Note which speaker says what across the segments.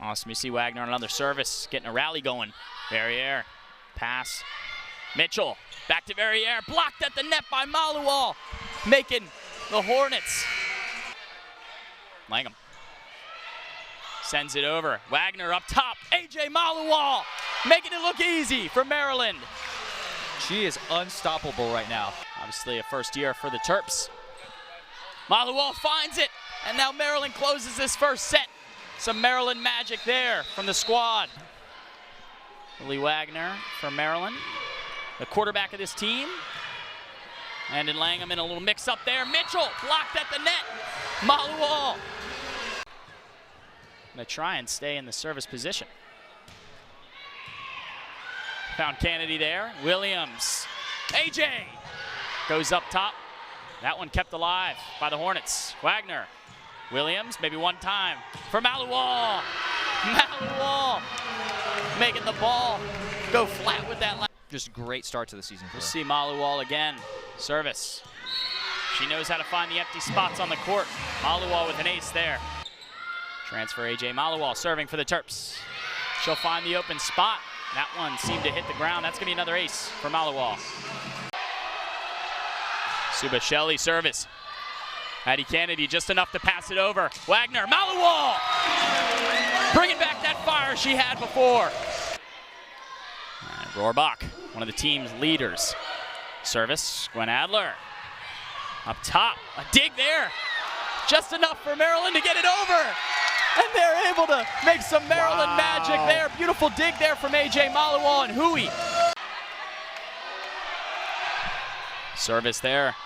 Speaker 1: Awesome. You see Wagner on another service, getting a rally going. Verrier, pass. Mitchell, back to Verrier, blocked at the net by Malual, making the Hornets. Langham sends it over. Wagner up top. Ajack Malual making it look easy for Maryland.
Speaker 2: She is unstoppable right now.
Speaker 1: Obviously a first year for the Terps. Malual finds it, and now Maryland closes this first set. Some Maryland magic there from the squad. Lee Wagner from Maryland, the quarterback of this team. And in Langham in a little mix up there. Mitchell blocked at the net. Malual gonna try and stay in the service position. Found Kennedy there. Williams. AJ goes up top. That one kept alive by the Hornets. Wagner. Williams, maybe one time for Malual. Malual making the ball go flat with that.
Speaker 2: Just a great start to the season.
Speaker 1: We'll see Malual again. Service. She knows how to find the empty spots on the court. Malual with an ace there. Transfer Ajack Malual serving for the Terps. She'll find the open spot. That one seemed to hit the ground. That's going to be another ace for Malual. Subashelli service. Addie Kennedy just enough to pass it over. Wagner, Malual! Bringing back that fire she had before. Rohrbach, one of the team's leaders. Service, Gwen Adler. Up top, a dig there. Just enough for Maryland to get it over. And they're able to make some Maryland magic there. Beautiful dig there from Ajack Malual and Hui. Service there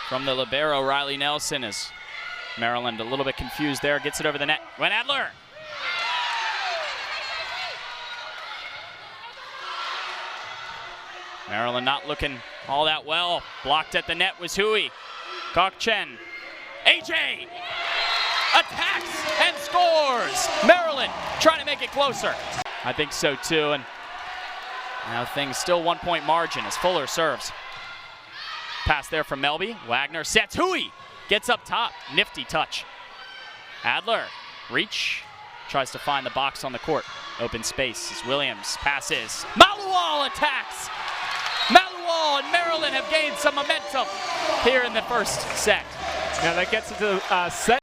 Speaker 1: from the libero, Riley Nelson, as Maryland a little bit confused there. Gets it over the net. Gwen Adler. Maryland not looking all that well. Blocked at the net was Hui. Kokchen. AJ attacks and scores. Maryland trying to make it closer. I think so too. And now things still 1 point margin as Fuller serves. Pass there from Melby. Wagner sets. Hui gets up top. Nifty touch. Adler reach. Tries to find the box on the court. Open space as Williams passes. Malual attacks. Malual and Maryland have gained some momentum here in the first set.
Speaker 3: Yeah, that gets into set.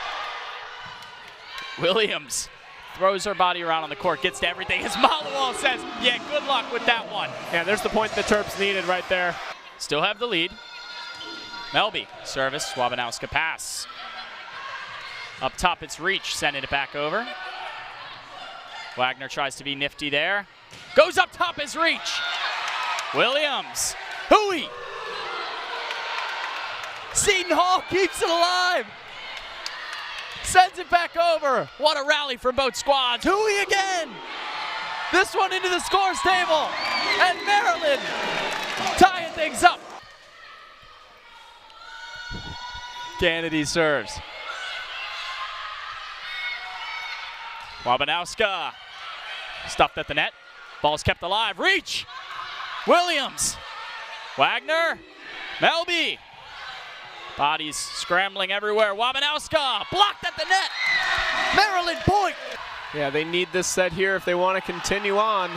Speaker 1: Williams throws her body around on the court, gets to everything as Malual says, yeah, good luck with that one.
Speaker 3: Yeah, there's the point the Terps needed right there.
Speaker 1: Still have the lead. Melby, service, Swabanowska pass. Up top, it's Reach, sending it back over. Wagner tries to be nifty there. Goes up top as Reach. Williams, Hui. Seton Hall keeps it alive. Sends it back over. What a rally from both squads. Hui again. This one into the scores table. And Maryland tying things up. Kennedy serves. Wabanowska stuffed at the net. Ball's kept alive. Reach. Williams. Wagner. Melby. Bodies scrambling everywhere. Wabanowska blocked at the net. Maryland point.
Speaker 3: Yeah, they need this set here if they want to continue on.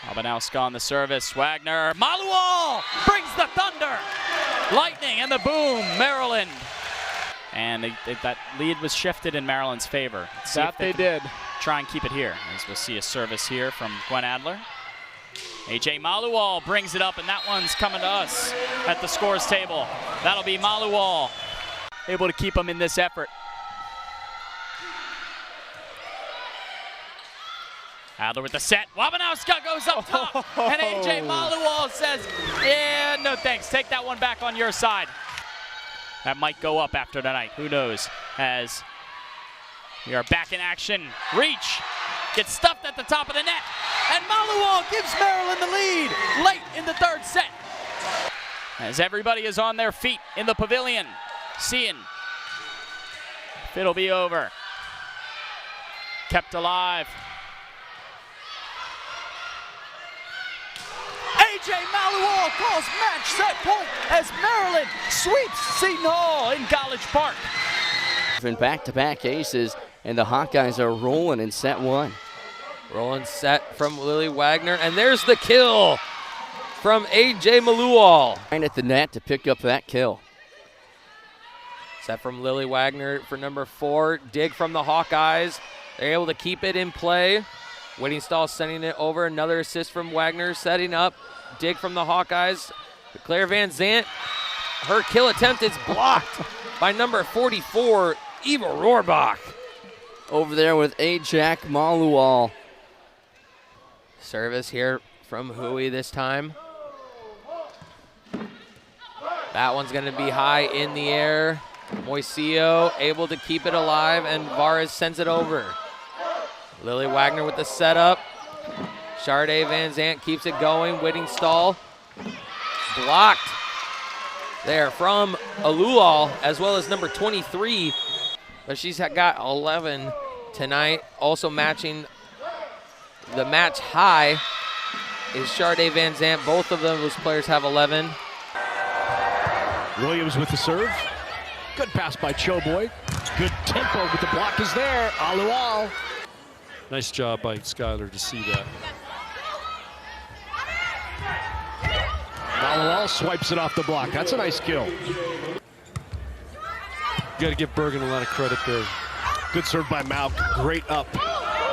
Speaker 1: Wabanowska on the service. Wagner. Malual brings the thunder. Lightning and the boom. Maryland. And that lead was shifted in Maryland's favor.
Speaker 3: That they did.
Speaker 1: Try and keep it here. As we'll see a service here from Gwen Adler. Ajack Malual brings it up, and that one's coming to us at the scores table. That'll be Malual able to keep them in this effort. Adler with the set. Wabanowska goes up top, and Ajack Malual says, yeah, no thanks. Take that one back on your side. That might go up after tonight. Who knows? As we are back in action. Reach gets stuffed at the top of the net. And Malual gives Maryland the lead late in the third set. As everybody is on their feet in the pavilion, seeing if it'll be over. Kept alive. Ajack Malual calls match set point as Maryland sweeps Seton Hall in College Park.
Speaker 4: Back-to-back aces and the Hawkeyes are rolling in set one.
Speaker 5: Rolling set from Lily Wagner, and there's the kill from Ajack Malual.
Speaker 4: Right at the net to pick up that kill.
Speaker 5: Set from Lily Wagner for number 4. Dig from the Hawkeyes. They're able to keep it in play. Whittingstall sending it over. Another assist from Wagner, setting up. Dig from the Hawkeyes. Claire Van Zant, her kill attempt is blocked by number 44, Eva Rohrbach.
Speaker 4: Over there with Ajack Malual.
Speaker 5: Service here from Hui this time. That one's going to be high in the air. Moisio able to keep it alive, and Vares sends it over. Lily Wagner with the setup. Sade Van Zant keeps it going. Whittingstall blocked there from Alulal, as well as number 23. But she's got 11 tonight. Also matching the match high is Sade Van Zant. Both of those players have 11.
Speaker 6: Williams with the serve. Good pass by Choboy. Good tempo, but the block is there. Alual.
Speaker 7: Nice job by Skylar to see that.
Speaker 6: Alual swipes it off the block. That's a nice kill.
Speaker 7: You got to give Bergen a lot of credit there.
Speaker 6: Good serve by Malk. Great up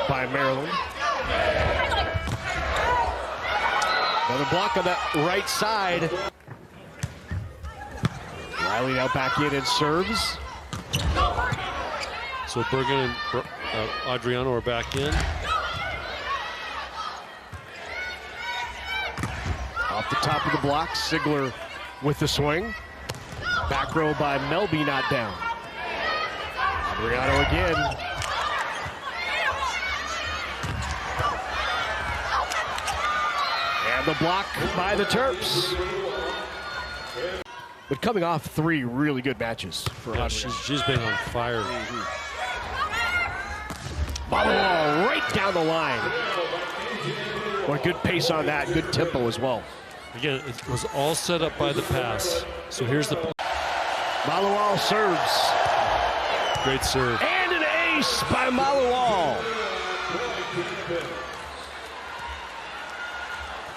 Speaker 6: by Maryland. Another block on that right side. Riley now back in and serves.
Speaker 7: So Bergen and Adriano are back in.
Speaker 6: Off the top of the block, Sigler with the swing. Back row by Melby, not down. Adriano again. And the block by the Terps. But coming off 3 really good matches for
Speaker 7: Yeah,
Speaker 6: Adriano.
Speaker 7: she's been on fire.
Speaker 6: Volleyball right down the line. What good pace on that, good tempo as well.
Speaker 7: Again, it was all set up by the pass. So here's the
Speaker 6: Malual serves.
Speaker 7: great serve.
Speaker 6: And an ace by Malual.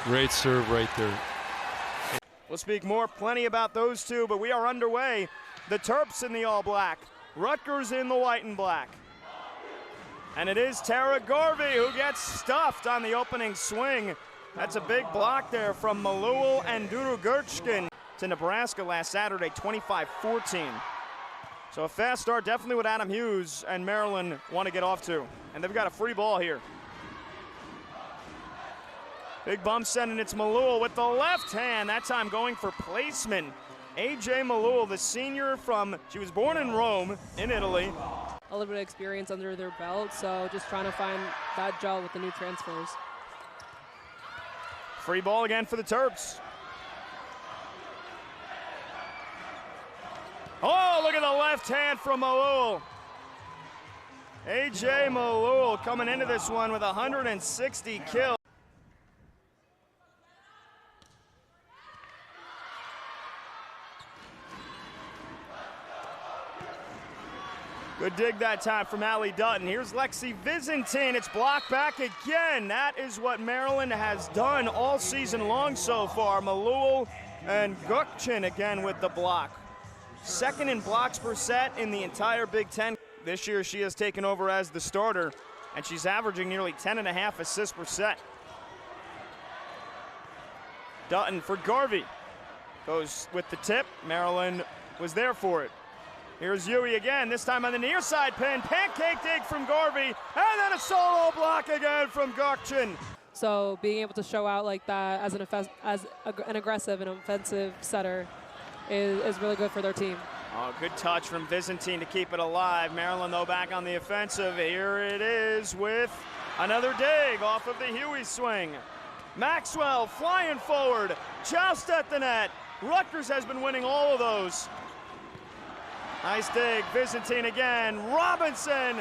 Speaker 7: Great serve right there.
Speaker 8: We'll speak plenty about those two, but we are underway. The Terps in the all-black, Rutgers in the white and black. And it is Tara Garvey who gets stuffed on the opening swing. That's a big block there from Malual and Durugurchkin to Nebraska last Saturday, 25-14. So a fast start, definitely what Adam Hughes and Maryland want to get off to. And they've got a free ball here. Big bump sending it's Malual with the left hand, that time going for placement. Ajack Malual, the senior she was born in Rome, in Italy.
Speaker 9: A little bit of experience under their belt, so just trying to find that gel with the new transfers.
Speaker 8: Free ball again for the Terps. Oh, look at the left hand from Malual. Ajack Malual coming into this one with 160 kills. Good dig that time from Allie Dutton. Here's Lexi Visentin. It's blocked back again. That is what Maryland has done all season long so far. Malual and Gukchin again with the block. Second in blocks per set in the entire Big Ten. This year she has taken over as the starter, and she's averaging nearly 10.5 assists per set. Dutton for Garvey. Goes with the tip. Maryland was there for it. Here's Yui again, this time on the near side pin. Pancake dig from Garvey, and then a solo block again from Gukchin.
Speaker 9: So being able to show out like that as an aggressive and offensive setter is really good for their team.
Speaker 8: Oh, good touch from Visentin to keep it alive. Maryland, though, back on the offensive. Here it is with another dig off of the Huey swing. Maxwell flying forward, just at the net. Rutgers has been winning all of those. Nice dig, Visentin again, Robinson.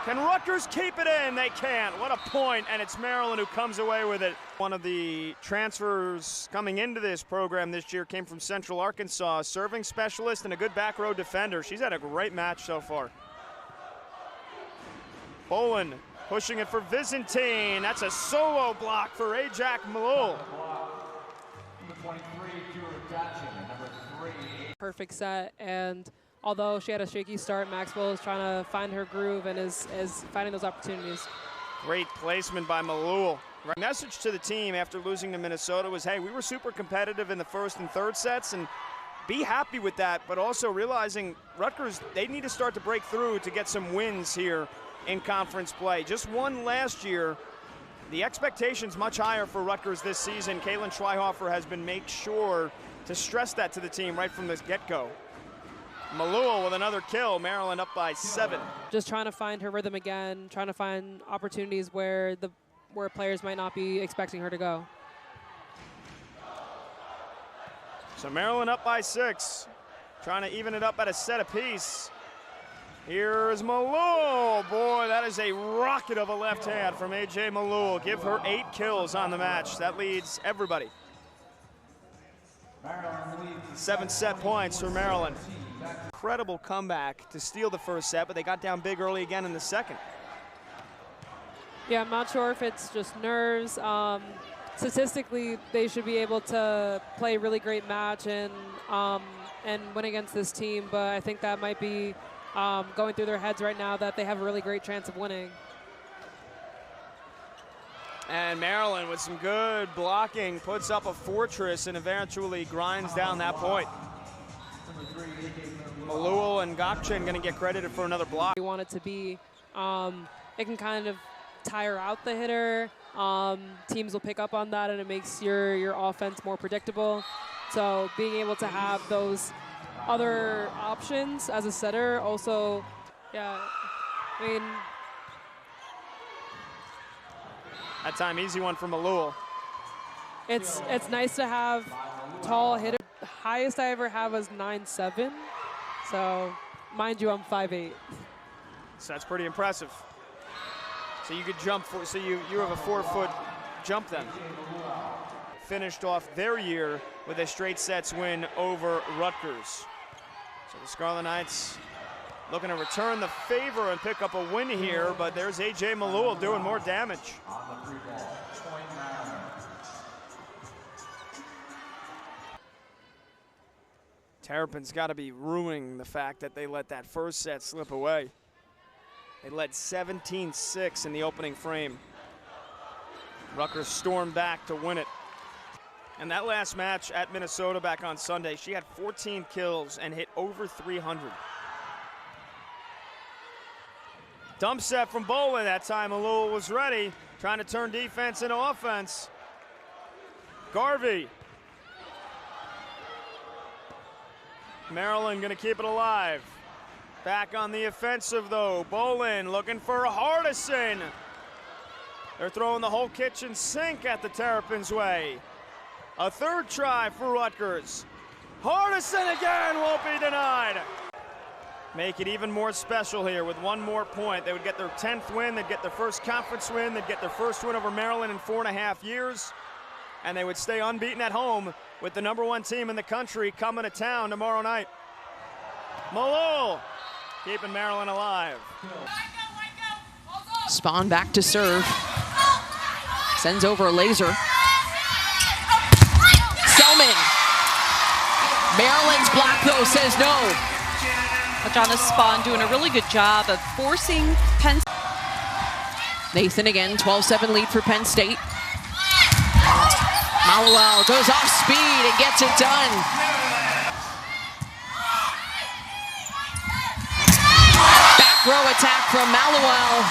Speaker 8: Can Rutgers keep it in? They can't. What a point, and it's Maryland who comes away with it. One of the transfers coming into this program this year came from Central Arkansas, serving specialist and a good back row defender. She's had a great match so far. Bolin pushing it for Byzantine. That's a solo block for Ajack Malual.
Speaker 9: Perfect set, and although she had a shaky start, Maxwell is trying to find her groove and is finding those opportunities.
Speaker 8: Great placement by Malual. Message to the team after losing to Minnesota was, hey, we were super competitive in the first and third sets, and be happy with that, but also realizing Rutgers, they need to start to break through to get some wins here in conference play. Just won last year. The expectation's much higher for Rutgers this season. Kaylin Schweihofer has been made sure to stress that to the team right from the get-go. Malual with another kill. Maryland up by 7.
Speaker 9: Just trying to find her rhythm again, trying to find opportunities where players might not be expecting her to go.
Speaker 8: So Maryland up by 6, trying to even it up at a set apiece. Here's Malual. Boy, that is a rocket of a left hand from AJ Malual. Give her 8 kills on the match. That leads everybody. 7 set points for Maryland. Incredible comeback to steal the first set, but they got down big early again in the second.
Speaker 9: Yeah, I'm not sure if it's just nerves. Statistically, they should be able to play a really great match and win against this team, but I think that might be going through their heads right now that they have a really great chance of winning.
Speaker 8: And Maryland with some good blocking puts up a fortress and eventually grinds down that point. Malual and Gokchen going to get credited for another block.
Speaker 9: We want it to be, it can kind of tire out the hitter. Teams will pick up on that, and it makes your offense more predictable. So being able to have those other options as a setter also, yeah, I mean.
Speaker 8: That time, easy one for Malual.
Speaker 9: It's nice to have tall hitter. The highest I ever have was 9'7". So, mind you, I'm 5'8".
Speaker 8: So that's pretty impressive. So you could jump so you have a 4-foot jump then. Finished off their year with a straight sets win over Rutgers. So the Scarlet Knights looking to return the favor and pick up a win here, but there's AJ Malual doing more damage. Terrapin's got to be ruining the fact that they let that first set slip away. They led 17-6 in the opening frame. Rutgers stormed back to win it. And that last match at Minnesota back on Sunday, she had 14 kills and hit over 300. Dump set from Bolin. That time Malual was ready, trying to turn defense into offense. Garvey. Maryland going to keep it alive. Back on the offensive though. Bolin looking for Hardison. They're throwing the whole kitchen sink at the Terrapins' way. A third try for Rutgers. Hardison again won't be denied. Make it even more special here with one more point. They would get their 10th win, they'd get their first conference win, they'd get their first win over Maryland in 4.5 years, and they would stay unbeaten at home with the #1 team in the country coming to town tomorrow night. Malual keeping Maryland alive.
Speaker 10: Spawn back to serve. Sends over a laser. Selman. Maryland's block though says no.
Speaker 11: Ajana Spawn doing a really good job of forcing Penn.
Speaker 10: Nathan again, 12-7 lead for Penn State. Malual goes off speed and gets it done. Back row attack from Malual.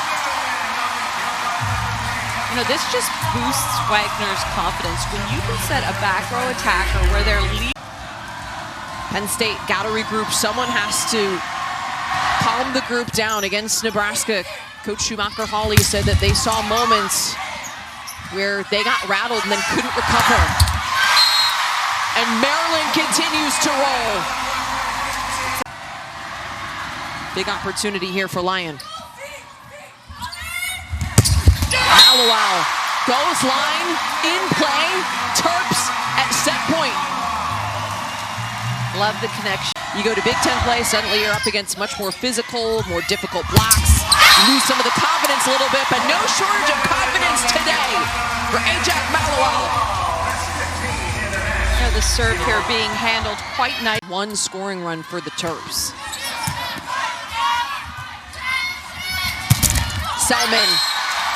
Speaker 11: You know, this just boosts Wagner's confidence. When you can set a back row attacker where they're leading.
Speaker 10: Penn State got to regroup. Someone has to calm the group down against Nebraska. Coach Schumacher-Hawley said that they saw moments where they got rattled and then couldn't recover. And Maryland continues to roll. Big opportunity here for Lyon. Malual goes line, in play, Terps at set point.
Speaker 11: Love the connection.
Speaker 10: You go to Big Ten play, suddenly you're up against much more physical, more difficult blocks. lose some of the confidence a little bit, but no shortage of confidence today for Ajack Malual.
Speaker 11: The serve here being handled quite nice.
Speaker 10: One scoring run for the Terps. Selman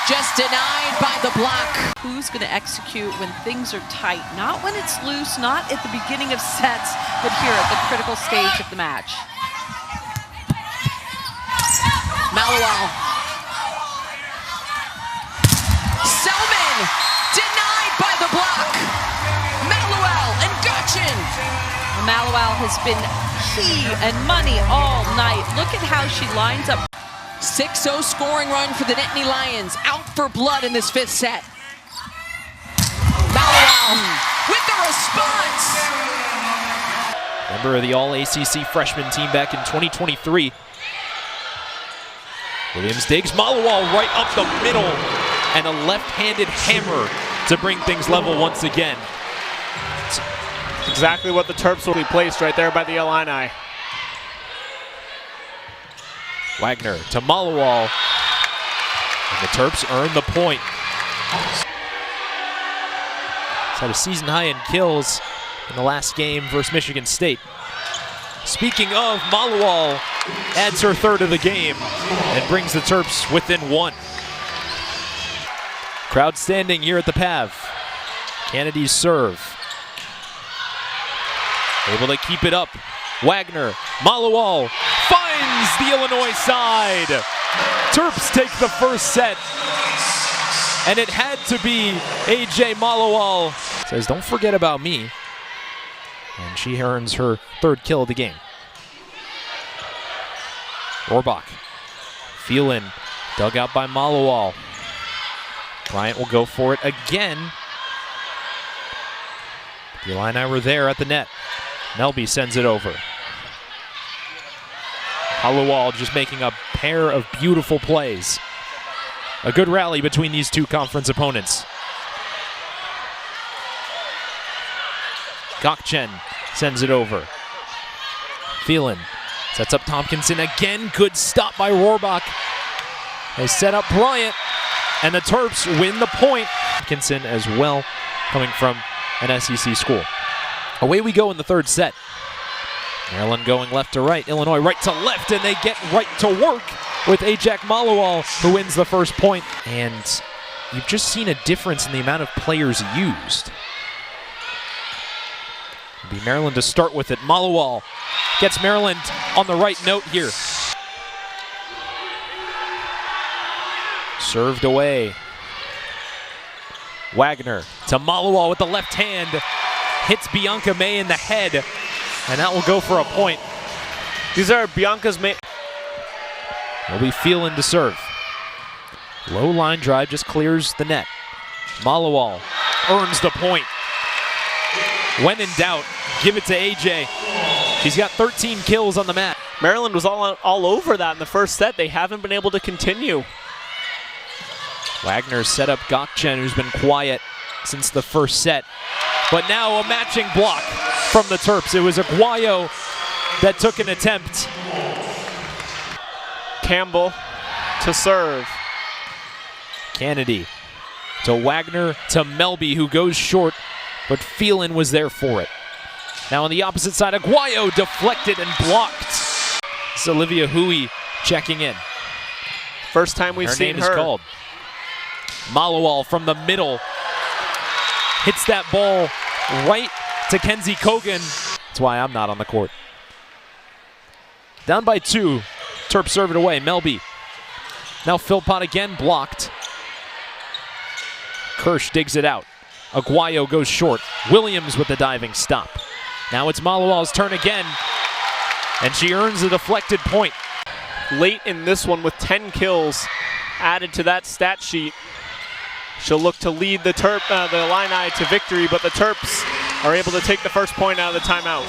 Speaker 10: just denied by the block.
Speaker 11: Who's going to execute when things are tight? Not when it's loose, not at the beginning of sets, but here at the critical stage of the match.
Speaker 10: Malual. Selman denied by the block. Malual and Gotchin.
Speaker 11: Malual has been key and money all night. Look at how she lines up.
Speaker 10: 6-0 scoring run for the Nittany Lions. Out for blood in this fifth set. Malual with the response.
Speaker 12: Member of the All-ACC freshman team back in 2023. Williams digs Malual right up the middle, and a left-handed hammer to bring things level once again.
Speaker 3: It's exactly what the Terps will be placed right there by the Illini.
Speaker 12: Wagner to Malual, and the Terps earn the point. He's had a season high in kills in the last game versus Michigan State. Speaking of, Malual adds her third of the game and brings the Terps within one. Crowd standing here at the PAV. Kennedy's serve. Able to keep it up. Wagner, Malual finds the Illinois side. Terps take the first set. And it had to be AJ Malual. Says, don't forget about me. And she earns her third kill of the game. Rohrbach, feel in, dug out by Malual. Bryant will go for it again. The Illini were there at the net. Melby sends it over. Malual just making a pair of beautiful plays. A good rally between these two conference opponents. Gokchen sends it over. Phelan sets up Tompkinson again. Good stop by Rohrbach. They set up Bryant, and the Terps win the point. Tompkinson as well, coming from an SEC school. Away we go in the third set. Maryland going left to right, Illinois right to left, and they get right to work with Ajack Malual, who wins the first point. And you've just seen a difference in the amount of players used. It'll be Maryland to start with it. Malual gets Maryland on the right note here. Served away. Wagner to Malual with the left hand. Hits Bianca May in the head, and that will go for a point.
Speaker 3: These are Bianca's May.
Speaker 12: Will be Phelan to serve. Low line drive just clears the net. Malual earns the point. When in doubt, give it to AJ. She's got 13 kills on the mat.
Speaker 3: Maryland was all over that in the first set. They haven't been able to continue.
Speaker 12: Wagner set up Gokchen, who's been quiet since the first set. But now a matching block from the Terps. It was Aguayo that took an attempt.
Speaker 3: Campbell to serve.
Speaker 12: Kennedy to Wagner to Melby, who goes short, but Phelan was there for it. Now on the opposite side, Aguayo deflected and blocked. This is Olivia Hui checking in.
Speaker 3: First time we've seen her.
Speaker 12: Her name is called. Malual from the middle. Hits that ball right to Kenzie Kogan. That's why I'm not on the court. Down by 2. Terps serve it away. Melby. Now Philpott again blocked. Kirsch digs it out. Aguayo goes short. Williams with the diving stop. Now it's Malual's turn again. And she earns a deflected point.
Speaker 3: Late in this one with 10 kills added to that stat sheet. She'll look to lead the Illini to victory, but the Terps are able to take the first point out of the timeout.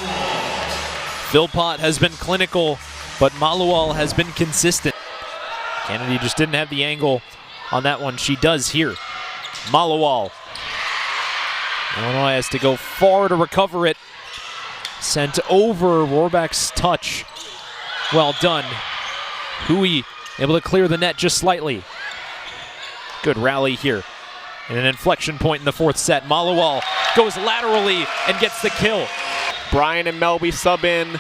Speaker 12: Philpott has been clinical, but Malual has been consistent. Kennedy just didn't have the angle on that one. She does here. Malual. Illinois has to go far to recover it. Sent over. Rohrbach's touch. Well done. Hui able to clear the net just slightly. Good rally here. And an inflection point in the fourth set. Malual goes laterally and gets the kill.
Speaker 3: Bryan and Melby sub in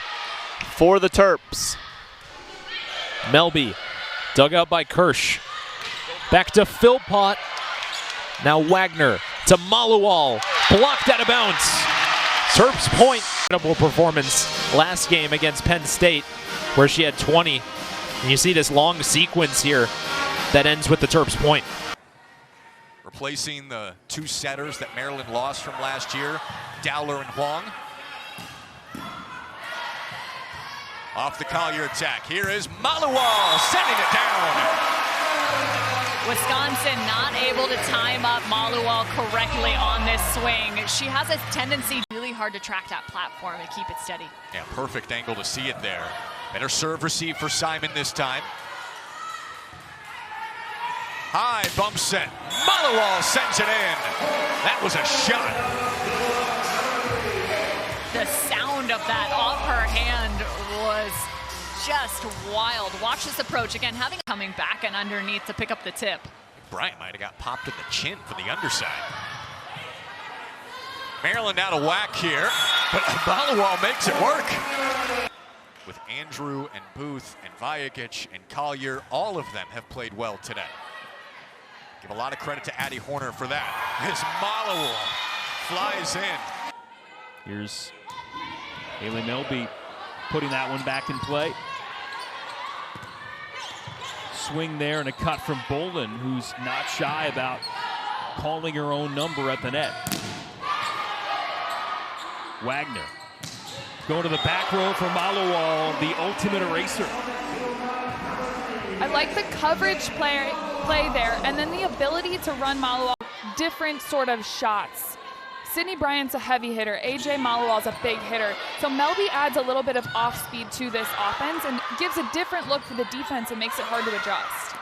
Speaker 3: for the Terps.
Speaker 12: Melby, dug out by Kirsch. Back to Philpott. Now Wagner to Malual. Blocked out of bounds. Terps point. Incredible performance last game against Penn State, where she had 20. And you see this long sequence here that ends with the Terps point.
Speaker 13: Replacing the two setters that Maryland lost from last year, Dowler and Huang. Off the Collier attack, here is Malual sending it down.
Speaker 14: Wisconsin not able to time up Malual correctly on this swing. She has a tendency really hard to track that platform and keep it steady.
Speaker 13: Yeah, perfect angle to see it there. Better serve receive for Simon this time. High bump set. Malual sends it in. That was a shot.
Speaker 14: The sound of that off her hand was just wild. Watch this approach again, having coming back and underneath to pick up the tip.
Speaker 13: Bryant might have got popped in the chin for the underside. Maryland out of whack here, but Malual makes it work. With Andrew and Booth and Vajagic and Collier, all of them have played well today. Give a lot of credit to Addie Horner for that. As Malual flies in.
Speaker 15: Here's Haley Melby putting that one back in play. Swing there and a cut from Bolin, who's not shy about calling her own number at the net. Wagner going to the back row for Malual, the ultimate eraser.
Speaker 16: I like the coverage play there, and then the ability to run Malual different sort of shots. Sydney Bryant's a heavy hitter. AJ Malual's a big hitter. So Melby adds a little bit of off speed to this offense and gives a different look for the defense and makes it hard to adjust.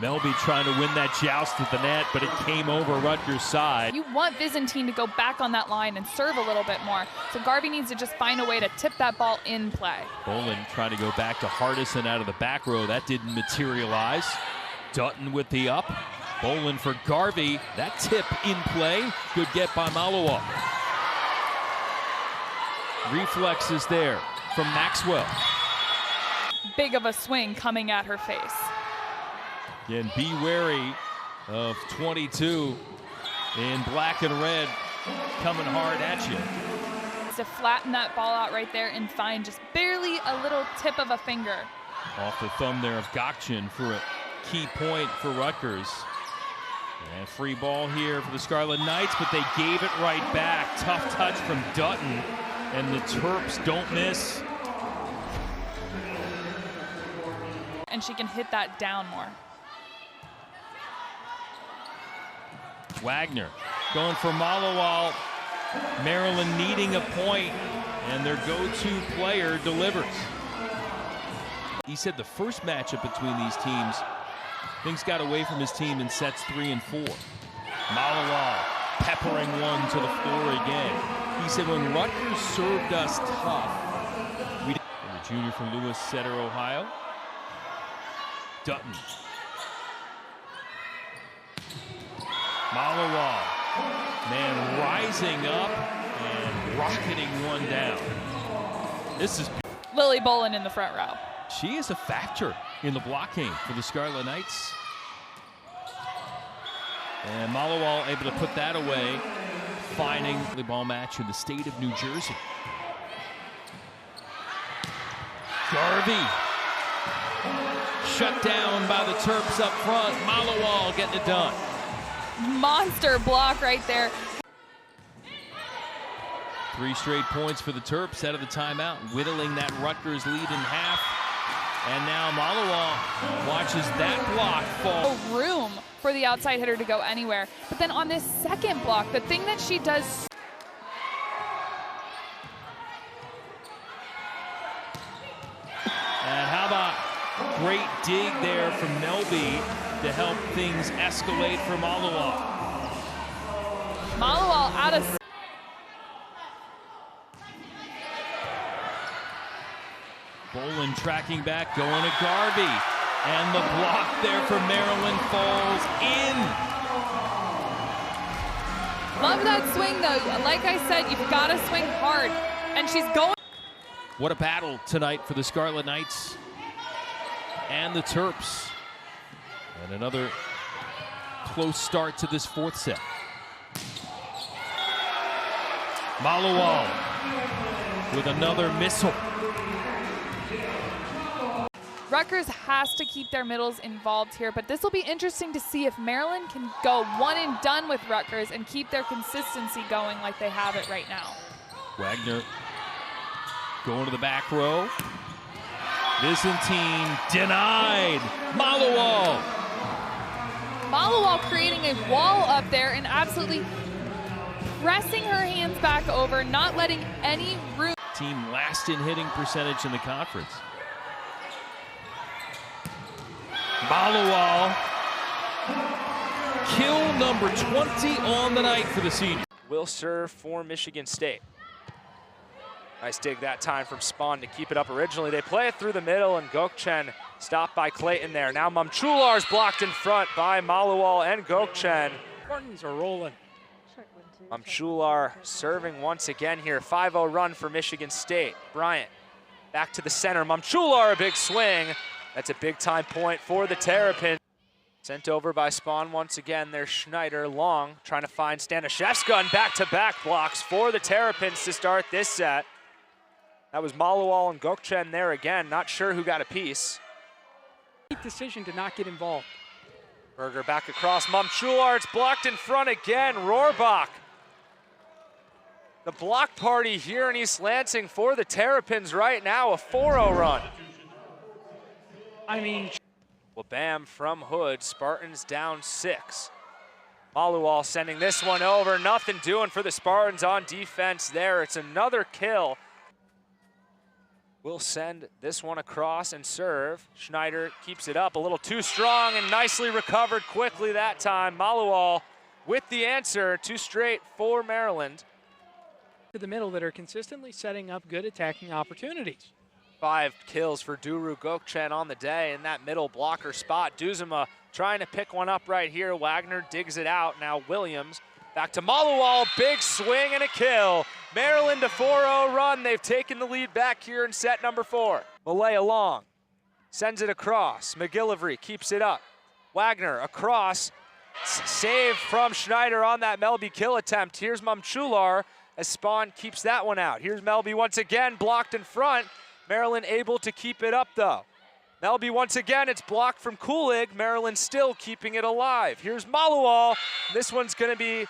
Speaker 15: Melby trying to win that joust at the net, but it came over Rutgers' side.
Speaker 16: You want Byzantine to go back on that line and serve a little bit more. So Garvey needs to just find a way to tip that ball in play.
Speaker 15: Bolin trying to go back to Hardison out of the back row. That didn't materialize. Dutton with the up. Bolin for Garvey. That tip in play. Good get by Malual. Reflexes there from Maxwell.
Speaker 16: Big of a swing coming at her face.
Speaker 15: Again, be wary of 22 in black and red coming hard at you.
Speaker 16: To flatten that ball out right there and find just barely a little tip of a finger.
Speaker 15: Off the thumb there of Gokchin for a key point for Rutgers. And free ball here for the Scarlet Knights, but they gave it right back. Tough touch from Dutton, and the Terps don't miss.
Speaker 16: And she can hit that down more.
Speaker 15: Wagner going for Malual. Maryland needing a point, and their go-to player delivers. He said the first matchup between these teams, things got away from his team in sets 3 and 4. Malual peppering one to the floor again. He said when Rutgers served us tough, we did. And the junior from Lewis Center, Ohio. Dutton. Malual, man, rising up and rocketing one down. This is
Speaker 16: Lily Bolin in the front row.
Speaker 15: She is a factor in the blocking for the Scarlet Knights. And Malual able to put that away, finding the volleyball match in the state of New Jersey. Garvey shut down by the Terps up front. Malual getting it done.
Speaker 16: Monster block right there.
Speaker 15: 3 straight points for the Terps out of the timeout, whittling that Rutgers lead in half. And now Malual watches that block fall.
Speaker 16: Room for the outside hitter to go anywhere. But then on this second block, the thing that she does.
Speaker 15: And how about great dig there from Melby to help things escalate for Malual.
Speaker 16: Malual out of.
Speaker 15: Bolin tracking back, going to Garvey. And the block there for Maryland falls in.
Speaker 16: Love that swing, though. Like I said, you've got to swing hard. And she's going.
Speaker 15: What a battle tonight for the Scarlet Knights and the Terps. And another close start to this fourth set. Malual with another missile.
Speaker 16: Rutgers has to keep their middles involved here, but this will be interesting to see if Maryland can go one and done with Rutgers and keep their consistency going like they have it right now.
Speaker 15: Wagner going to the back row. Byzantine denied. Malual.
Speaker 16: Malual creating a wall up there and absolutely pressing her hands back over, not letting any room.
Speaker 15: Team last in hitting percentage in the conference. Malual, kill number 20 on the night for the senior.
Speaker 1: Will serve for Michigan State. Nice dig that time from Spawn to keep it up. Originally, they play it through the middle, and Gokchen stopped by Clayton there. Now Mamchular's blocked in front by Malual and Gokchen.
Speaker 17: Spartans are rolling.
Speaker 1: Mamchular serving once again here. 5-0 run for Michigan State. Bryant back to the center. Mamchular, a big swing. That's a big time point for the Terrapins. Sent over by Spawn once again. There's Schneider long trying to find Stanishevska, and back-to-back blocks for the Terrapins to start this set. That was Malual and Gokchen there again. Not sure who got a piece.
Speaker 17: Decision to not get involved.
Speaker 1: Berger back across. Mamchular, it's blocked in front again. Rohrbach. The block party here in East Lansing for the Terrapins right now. A 4-0 run.
Speaker 17: I mean,
Speaker 1: well, bam from Hood. Spartans down 6. Malual sending this one over. Nothing doing for the Spartans on defense there. It's another kill. We'll send this one across and serve. Schneider keeps it up a little too strong and nicely recovered quickly that time. Malual with the answer. 2 straight for Maryland.
Speaker 17: To the middle that are consistently setting up good attacking opportunities.
Speaker 1: 5 kills for Duru Gokchen on the day in that middle blocker spot. Duzema trying to pick one up right here. Wagner digs it out. Now Williams back to Malual. Big swing and a kill. Maryland a 4-0 run. They've taken the lead back here in set number 4. Malaya long sends it across. McGillivray keeps it up. Wagner across. Save from Schneider on that Melby kill attempt. Here's Mamchular as Spawn keeps that one out. Here's Melby once again, blocked in front. Maryland able to keep it up though. Melby once again, it's blocked from Kulig. Maryland still keeping it alive. Here's Malual. This one's gonna be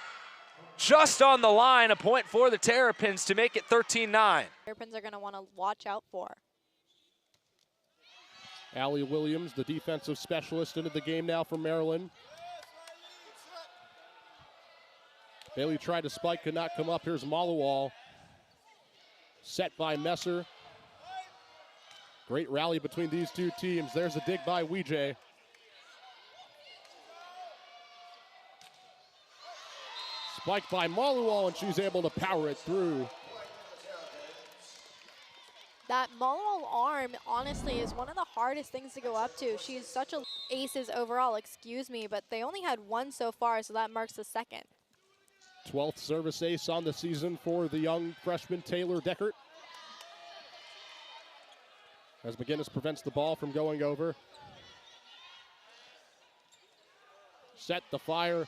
Speaker 1: just on the line. A point for the Terrapins to make it 13-9.
Speaker 18: Terrapins are gonna wanna watch out for.
Speaker 6: Allie Williams, the defensive specialist, into the game now for Maryland. Bailey tried to spike, could not come up. Here's Malual. Set by Messer. Great rally between these two teams. There's a dig by Weejay. Spiked by Malual, and she's able to power it through.
Speaker 18: That Malual arm, honestly, is one of the hardest things to go up to. She's such a aces overall, excuse me, but they only had 1 so far, so that marks the 2nd.
Speaker 6: 12th service ace on the season for the young freshman Taylor Deckert. As McGinnis prevents the ball from going over. Set the fire.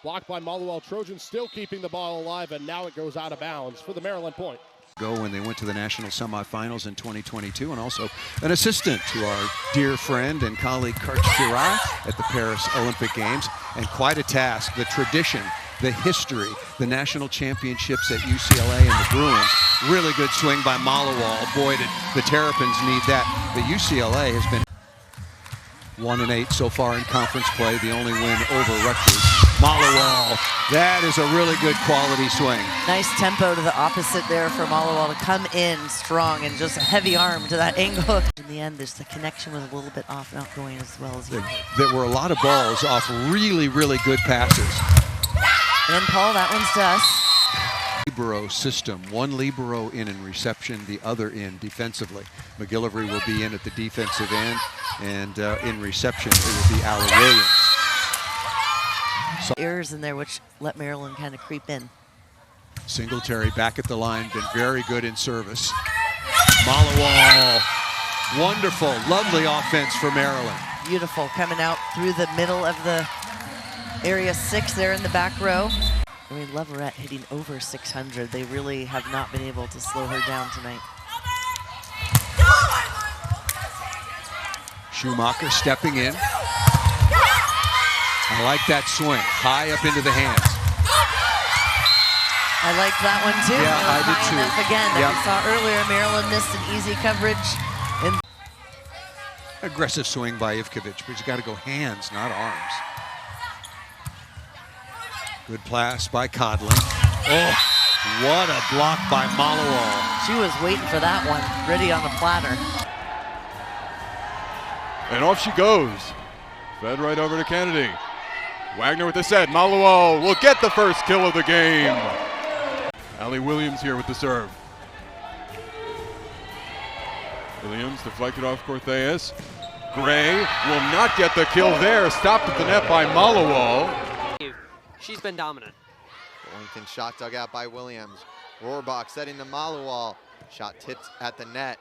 Speaker 6: Blocked by Malual. Trojans still keeping the ball alive, and now it goes out of bounds for the Maryland point.
Speaker 19: When they went to the national semifinals in 2022, and also an assistant to our dear friend and colleague Kurt Chirac at the Paris Olympic Games, and quite a task, the tradition, the history, the national championships at UCLA and the Bruins. Really good swing by Malual. Boy, did the Terrapins need that. But UCLA has been 1-8 so far in conference play, the only win over Rutgers. Malual, that is a really good quality swing.
Speaker 20: Nice tempo to the opposite there for Malual to come in strong and just a heavy arm to that angle. In the end, the connection was a little bit off, not going as well as you.
Speaker 19: There were a lot of balls off really, really good passes.
Speaker 20: And Paul, that one's to us.
Speaker 19: libero system. One libero in reception, the other in defensively. McGillivray will be in at the defensive end, and in reception it will be Allie Williams.
Speaker 20: Errors in there which let Maryland kind of creep in.
Speaker 19: Singletary back at the line, been very good in service. Malual, wonderful, lovely offense for Maryland.
Speaker 20: Beautiful, coming out through the middle of the area 6 there in the back row. I mean, Leverett hitting over 600. They really have not been able to slow her down tonight.
Speaker 19: Schumacher stepping in. I like that swing, high up into the hands.
Speaker 20: I like that one too.
Speaker 19: Yeah, I did too.
Speaker 20: Enough again, that we saw earlier, Maryland missed an easy coverage.
Speaker 19: Aggressive swing by Ivkovic, but he's got to go hands, not arms. Good pass by Codlin. Oh, what a block by Malual.
Speaker 20: She was waiting for that one, ready on the platter.
Speaker 21: And off she goes. Fed right over to Kennedy. Wagner with the set. Malual will get the first kill of the game. Allie Williams here with the serve. Williams deflected off Cortez. Gray will not get the kill there. Stopped at the net by Malual.
Speaker 22: She's been dominant.
Speaker 23: Bollington shot dug out by Williams. Rohrbach setting to Malual. Shot tipped at the net.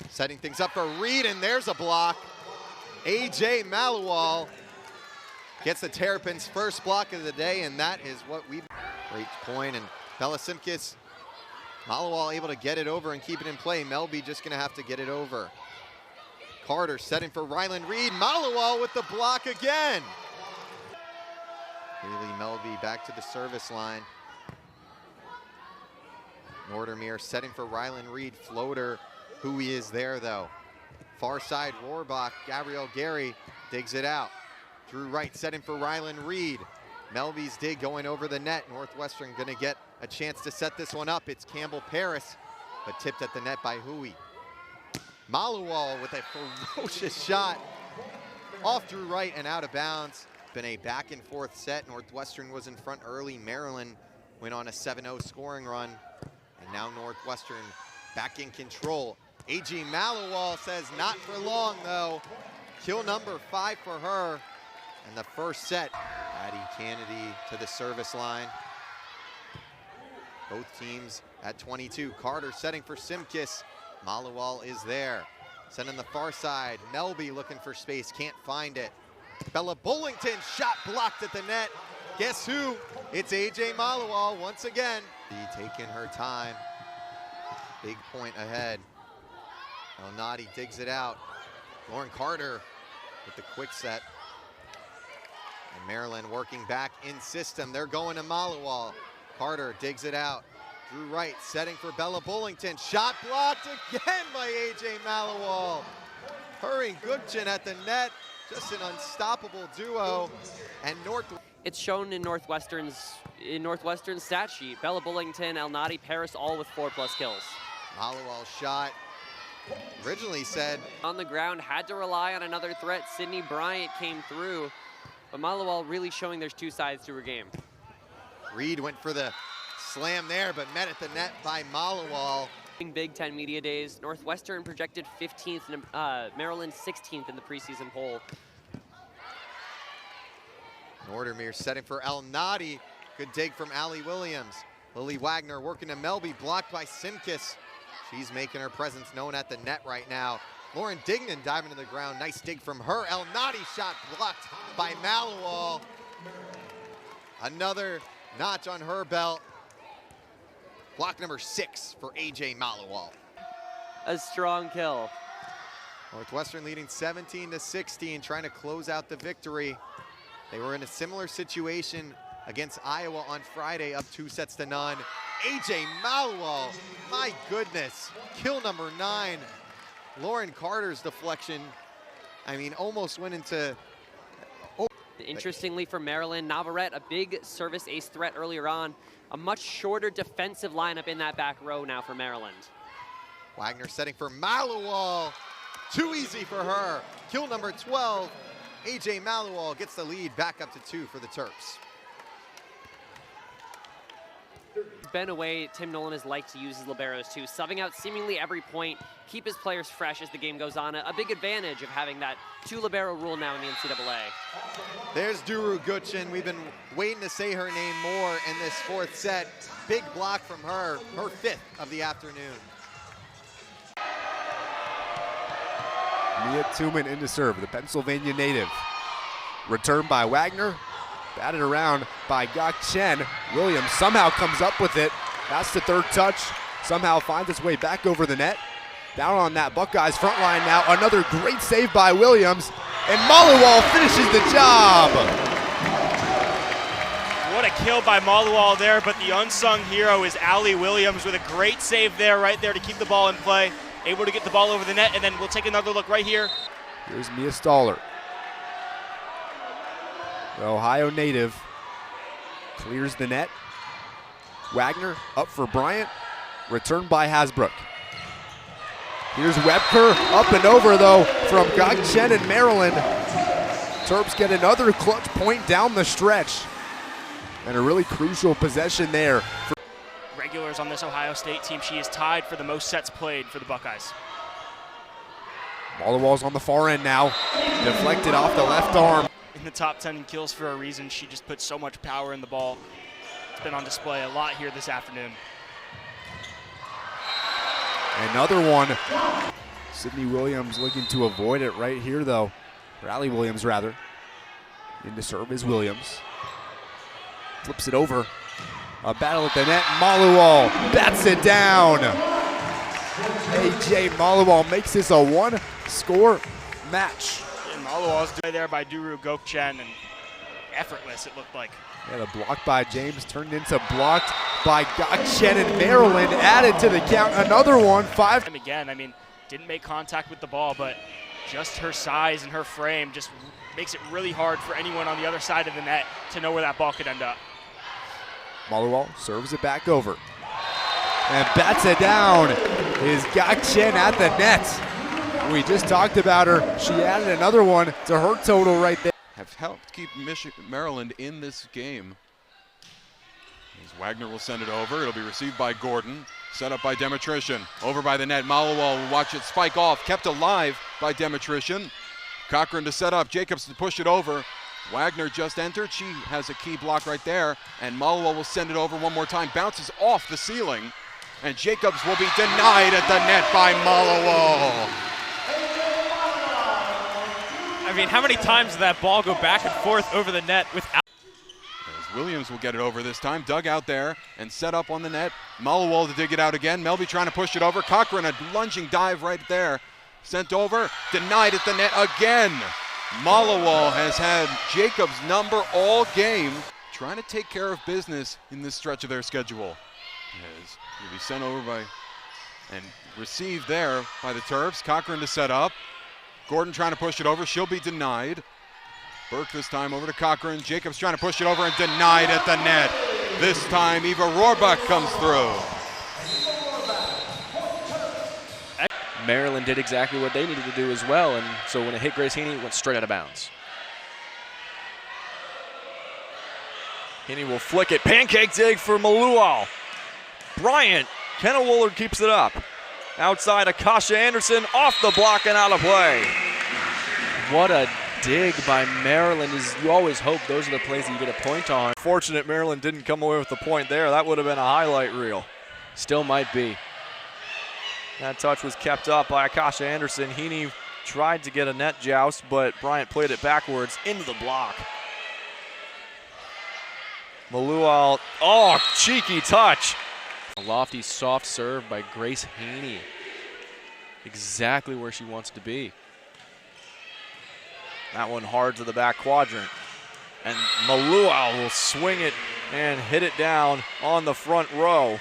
Speaker 23: Setting things up for Reed, and there's a block. AJ Malual gets the Terrapins' first block of the day, and that is what we... Great point, and Bella Simkis, Malual able to get it over and keep it in play. Melby just gonna have to get it over. Carter setting for Ryland Reed. Malual with the block again. Haley Melby back to the service line. Nordermeer setting for Ryland Reed. Floater, who he is there though. Far side, Rohrbach, Gabrielle Gary digs it out. Drew Wright setting for Ryland Reed. Melby's dig going over the net. Northwestern gonna get a chance to set this one up. It's Campbell Paris, but tipped at the net by Hui. Malual with a ferocious shot off Drew Wright and out of bounds. Been a back and forth set. Northwestern was in front early. Maryland went on a 7-0 scoring run. And now Northwestern back in control. A.G. Malual says not for long though. Kill number 5 for her. And the first set, Addie Kennedy to the service line. Both teams at 22. Carter setting for Simkis. Malual is there. Sending the far side. Melby looking for space, can't find it. Bella Bullington shot blocked at the net. Guess who? It's AJ Malual once again. Taking her time. Big point ahead. El-Nadi digs it out. Lauren Carter with the quick set. And Maryland working back in system. They're going to Malual. Carter digs it out. Drew Wright setting for Bella Bullington. Shot blocked again by AJ Malual. Her and Gugchen at the net. Just an unstoppable duo. And
Speaker 22: it's shown in Northwestern's stat sheet. Bella Bullington, El-Nadi, Paris all with 4+ kills.
Speaker 23: Malual shot. Originally said
Speaker 22: on the ground, had to rely on another threat. Sydney Bryant came through, but Malual really showing there's two sides to her game.
Speaker 23: Reed went for the slam there, but met at the net by Malual.
Speaker 22: Big Ten Media Days, Northwestern projected 15th, Maryland 16th in the preseason poll.
Speaker 23: Nordermeer setting for El-Nadi. Good dig from Allie Williams. Lily Wagner working to Melby, blocked by Simkis. She's making her presence known at the net right now. Lauren Dignan diving to the ground. Nice dig from her. El-Nadi shot blocked by Malual. Another notch on her belt. Block number 6 for AJ Malual.
Speaker 22: A strong kill.
Speaker 23: Northwestern leading 17-16, trying to close out the victory. They were in a similar situation against Iowa on Friday, up 2-0. AJ Malual, my goodness. Kill number 9. Lauren Carter's deflection, I mean, almost went into...
Speaker 22: Interestingly for Maryland, Navarrete, a big service ace threat earlier on. A much shorter defensive lineup in that back row now for Maryland.
Speaker 23: Wagner setting for Malual. Too easy for her. Kill number 12. AJ Malual gets the lead back up to 2 for the Terps.
Speaker 22: been a way Tim Nolan has liked to use his liberos too, subbing out seemingly every point, keep his players fresh as the game goes on. A big advantage of having that 2 libero rule now in the NCAA.
Speaker 23: There's Duru Gutchen. We've been waiting to say her name more in this 4th set. Big block from her 5th of the afternoon.
Speaker 2: Mia Tuman into serve, the Pennsylvania native. Return by Wagner, batted around by Gok Chen. Williams somehow comes up with it. That's the 3rd touch. Somehow finds its way back over the net. Down on that Buckeyes front line now. Another great save by Williams. And Malual finishes the job.
Speaker 8: What a kill by Malual there, but the unsung hero is Allie Williams with a great save there, right there to keep the ball in play. Able to get the ball over the net, and then we'll take another look right here.
Speaker 2: Here's Mia Staller. The Ohio native clears the net. Wagner up for Bryant. Return by Hasbrook. Here's Webker up and over though from Gok Chen in Maryland. Terps get another clutch point down the stretch. And a really crucial possession there.
Speaker 1: Regulars on this Ohio State team. She is tied for the most sets played for the Buckeyes.
Speaker 2: Malual's on the far end now. Deflected off the left arm.
Speaker 1: In the top 10 in kills for a reason. She just puts so much power in the ball. It's been on display a lot here this afternoon.
Speaker 2: Another one. Sydney Williams looking to avoid it right here though. Or Allie Williams rather. In to serve is Williams. Flips it over. A battle at the net. Malual bats it down. AJ Malual makes this a 1-score match.
Speaker 1: And Malual's there by Duru Gokchen, and effortless it looked like.
Speaker 2: Yeah, the block by James turned into blocked by Gok Chen in Maryland. Added to the count. Another one. 5.
Speaker 1: Again, I mean, didn't make contact with the ball, but just her size and her frame just makes it really hard for anyone on the other side of the net to know where that ball could end up.
Speaker 2: Malual serves it back over. And bats it down is Gok Chen at the net. We just talked about her. She added another one to her total right there.
Speaker 21: Have helped keep Maryland in this game. As Wagner will send it over. It'll be received by Gordon. Set up by Demetrician. Over by the net. Malual will watch it spike off. Kept alive by Demetrician. Cochran to set up. Jacobs to push it over. Wagner just entered. She has a key block right there. And Malual will send it over one more time. Bounces off the ceiling. And Jacobs will be denied at the net by Malual.
Speaker 4: I mean, how many times did that ball go back and forth over the net without?
Speaker 21: As Williams will get it over this time. Dug out there and set up on the net. Malual to dig it out again. Melby trying to push it over. Cochran a lunging dive right there. Sent over. Denied at the net again. Malual has had Jacobs' number all game. Trying to take care of business in this stretch of their schedule. As he'll be sent over by and received there by the Terps. Cochran to set up. Gordon trying to push it over. She'll be denied. Burke this time over to Cochran. Jacobs trying to push it over and denied at the net. This time Eva Rohrbach comes through.
Speaker 5: Maryland did exactly what they needed to do as well, and so when it hit Grace Heaney, it went straight out of bounds. Heaney will flick it. Pancake dig for Malual. Bryant. Kenna Woolard keeps it up. Outside, Akasha Anderson off the block and out of play. What a dig by Maryland. You always hope those are the plays that you get a point on. Fortunate Maryland didn't come away with the point there. That would have been a highlight reel. Still might be. That touch was kept up by Akasha Anderson. Heaney tried to get a net joust, but Bryant played it backwards into the block. Malual, oh, cheeky touch. A lofty, soft serve by Grace Heaney. Exactly where she wants to be. That one hard to the back quadrant. And Malual will swing it and hit it down on the front row.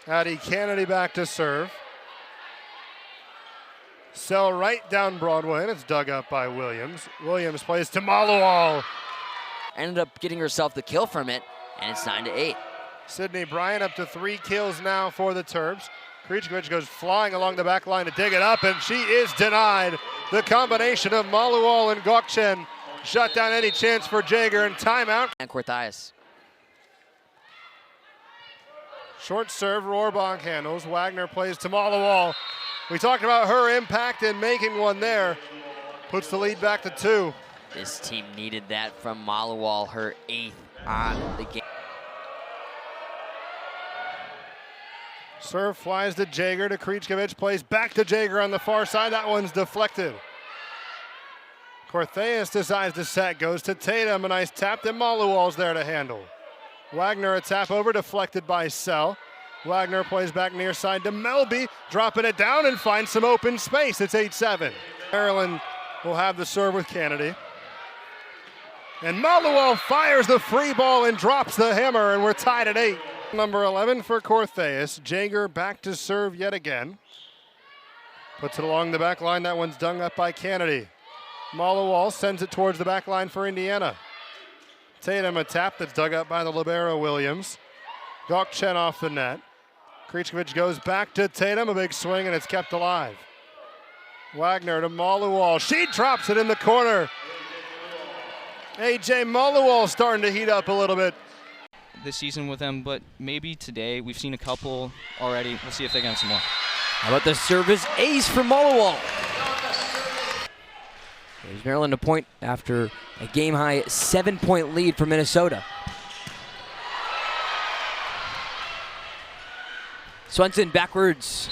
Speaker 24: Addie Kennedy back to serve. Sell right down Broadway, and it's dug up by Williams. Williams plays to Malual.
Speaker 25: Ended up getting herself the kill from it, and it's 9-8.
Speaker 24: Sydney Bryant up to 3 kills now for the Terps. Krejcikovic goes flying along the back line to dig it up, and she is denied. The combination of Malual and Gok Chen shut down any chance for Jaeger, and timeout.
Speaker 25: And Corthias.
Speaker 24: Short serve, Rohrbach handles. Wagner plays to Malual. We talked about her impact in making one there. Puts the lead back to 2.
Speaker 25: This team needed that from Malual, her 8th on the game.
Speaker 24: Serve flies to Jager to Krejkovic, plays back to Jager on the far side. That one's deflected. Cortheus decides to set, goes to Tatum. A nice tap that Malual's there to handle. Wagner a tap over, deflected by Sell. Wagner plays back near side to Melby, dropping it down and finds some open space. It's 8-7. Maryland will have the serve with Kennedy. And Malual fires the free ball and drops the hammer, and we're tied at 8. Number 11 for Cortheus. Jager back to serve yet again. Puts it along the back line. That one's dug up by Kennedy. Malual sends it towards the back line for Indiana. Tatum a tap that's dug up by the libero Williams. Gokchen off the net. Krejkovic goes back to Tatum. A big swing, and it's kept alive. Wagner to Malual. She drops it in the corner. AJ Malual starting to heat up a little bit
Speaker 3: this season with them, but maybe today. We've seen a couple already. We'll see if they get some more.
Speaker 7: How about the service ace for Malual? There's Maryland a point after a game-high 7-point lead for Minnesota. Swenson backwards.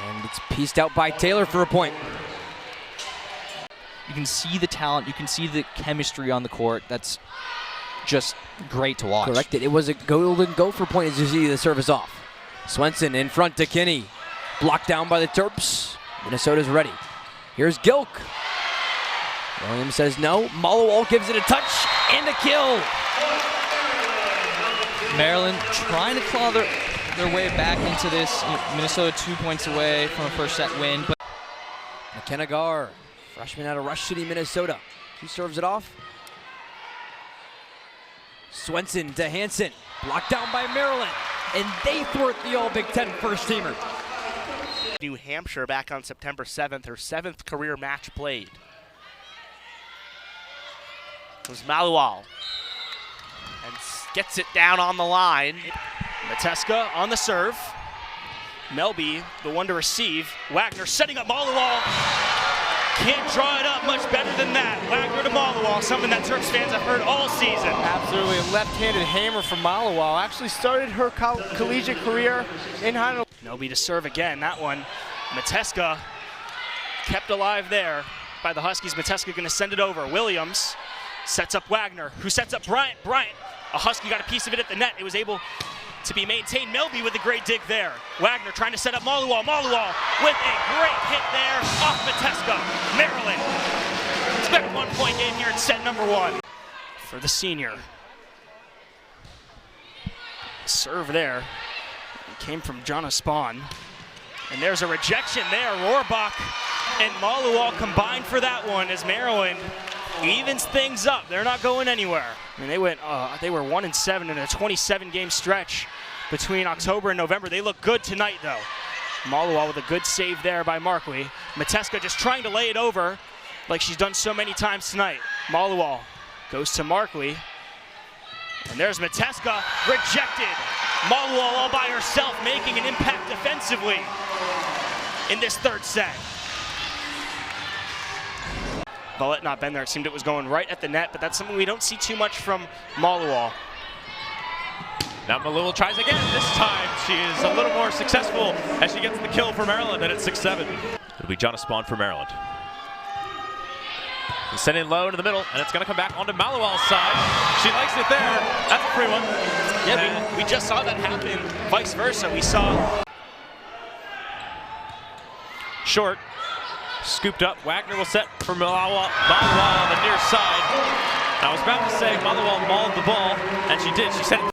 Speaker 7: And it's pieced out by Taylor for a point.
Speaker 3: You can see the talent. You can see the chemistry on the court. That's just great to watch.
Speaker 7: Corrected. It was a golden gopher point as you see the service off. Swenson in front to Kinney. Blocked down by the Terps. Minnesota's ready. Here's Gilk. Williams says no. Malual gives it a touch and a kill.
Speaker 3: Maryland trying to claw their way back into this. Minnesota 2 points away from a first set win. But
Speaker 7: McKenna Garr, freshman out of Rush City, Minnesota. He serves it off. Swenson to Hansen. Blocked down by Maryland. And they thwart the All Big Ten first teamer.
Speaker 9: New Hampshire back on September 7th, her 7th career match played. It was Malual. And gets it down on the line.
Speaker 1: Mateska on the serve. Melby, the one to receive. Wagner setting up Malual. Can't draw it up much better than that. Wagner to Malual, something that Terps fans have heard all season.
Speaker 8: Absolutely, a left-handed hammer from Malual. Actually started her collegiate career in Honolulu.
Speaker 1: Melby to serve again, that one. Mateska kept alive there by the Huskies. Mateska gonna send it over. Williams sets up Wagner, who sets up Bryant. Bryant, a Husky got a piece of it at the net. It was able to be maintained. Melby with a great dig there. Wagner trying to set up Malual. Malual with a great hit there off Mateska. Maryland. Expect 1 point game here in set number 1 for the senior. Serve there. It came from Jonna Spahn. And there's a rejection there. Rohrbach and Malual combined for that one as Maryland evens things up. They're not going anywhere. I mean, they were 1-7 in a 27-game stretch between October and November. They look good tonight, though. Malual with a good save there by Markley. Mateska just trying to lay it over like she's done so many times tonight. Malual goes to Markley. And there's Mateska, rejected. Malual all by herself, making an impact defensively in this third set. Vallette not been there. It seemed it was going right at the net, but that's something we don't see too much from Malual.
Speaker 4: Now Malual tries again. This time she is a little more successful as she gets the kill for Maryland, and it's 6-7. It'll be Jonna Spahn for Maryland. He's sent in low to the middle, and it's going to come back onto Malual's side. She likes it there. That's a free one.
Speaker 1: Yeah, we just saw that happen. Vice versa, we saw.
Speaker 4: Short. Scooped up. Wagner will set for Malual on the near side. I was about to say Malual mauled the ball, and she did. She sent it